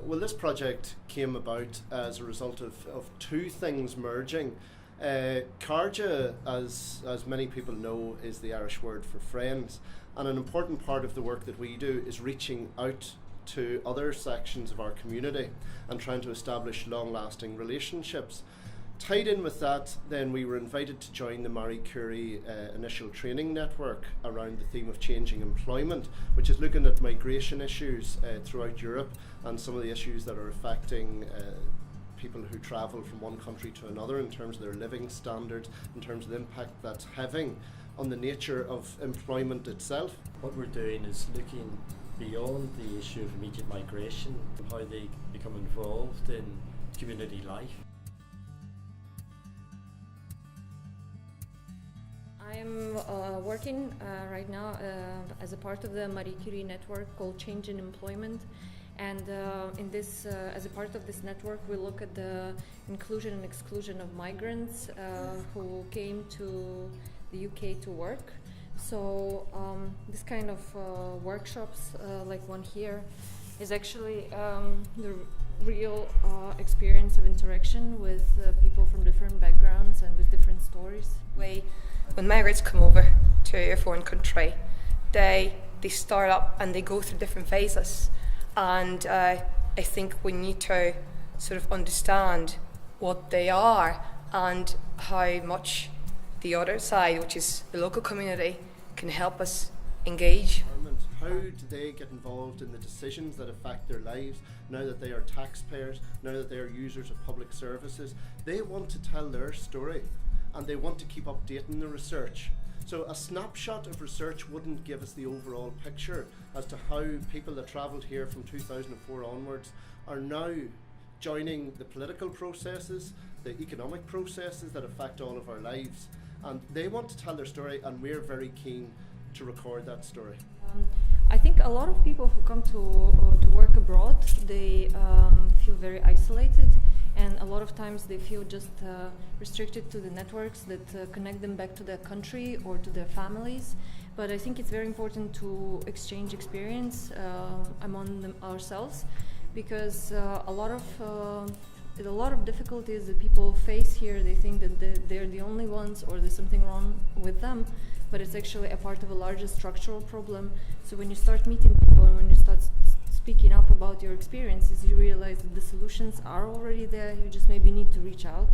Well, this project came about as a result of two things merging. Carja, as many people know, is the Irish word for friends, and an important part of the work that we do is reaching out to other sections of our community and trying to establish long-lasting relationships. Tied in with that, then we were invited to join the Marie Curie initial training network around the theme of changing employment, which is looking at migration issues throughout Europe and some of the issues that are affecting people who travel from one country to another in terms of their living standards, in terms of the impact that's having on the nature of employment itself. What we're doing is looking beyond the issue of immediate migration, how they become involved in community life. I'm working right now as a part of the Marie Curie network called ChangingEmployment, and as a part of this network, we look at the inclusion and exclusion of migrants who came to the UK to work. So this kind of workshops, like one here, is actually the real experience of interaction with people from different backgrounds and with different stories. When migrants come over to a foreign country, they start up and they go through different phases, and I think we need to sort of understand what they are and how much the other side, which is the local community, can help us engage. How do they get involved in the decisions that affect their lives now that they are taxpayers, now that they are users of public services? They want to tell their story and they want to keep updating the research. So a snapshot of research wouldn't give us the overall picture as to how people that travelled here from 2004 onwards are now joining the political processes, the economic processes that affect all of our lives. And they want to tell their story, and we're very keen to record that story. I think a lot of people who come to work abroad, they feel very isolated, and a lot of times they feel just restricted to the networks that connect them back to their country or to their families. But I think it's very important to exchange experience among ourselves, because a lot of difficulties that people face here, they think that they're the only ones or there's something wrong with them, but it's actually a part of a larger structural problem. So when you start meeting people and when you start speaking up about your experiences, you realize that the solutions are already there, you just maybe need to reach out.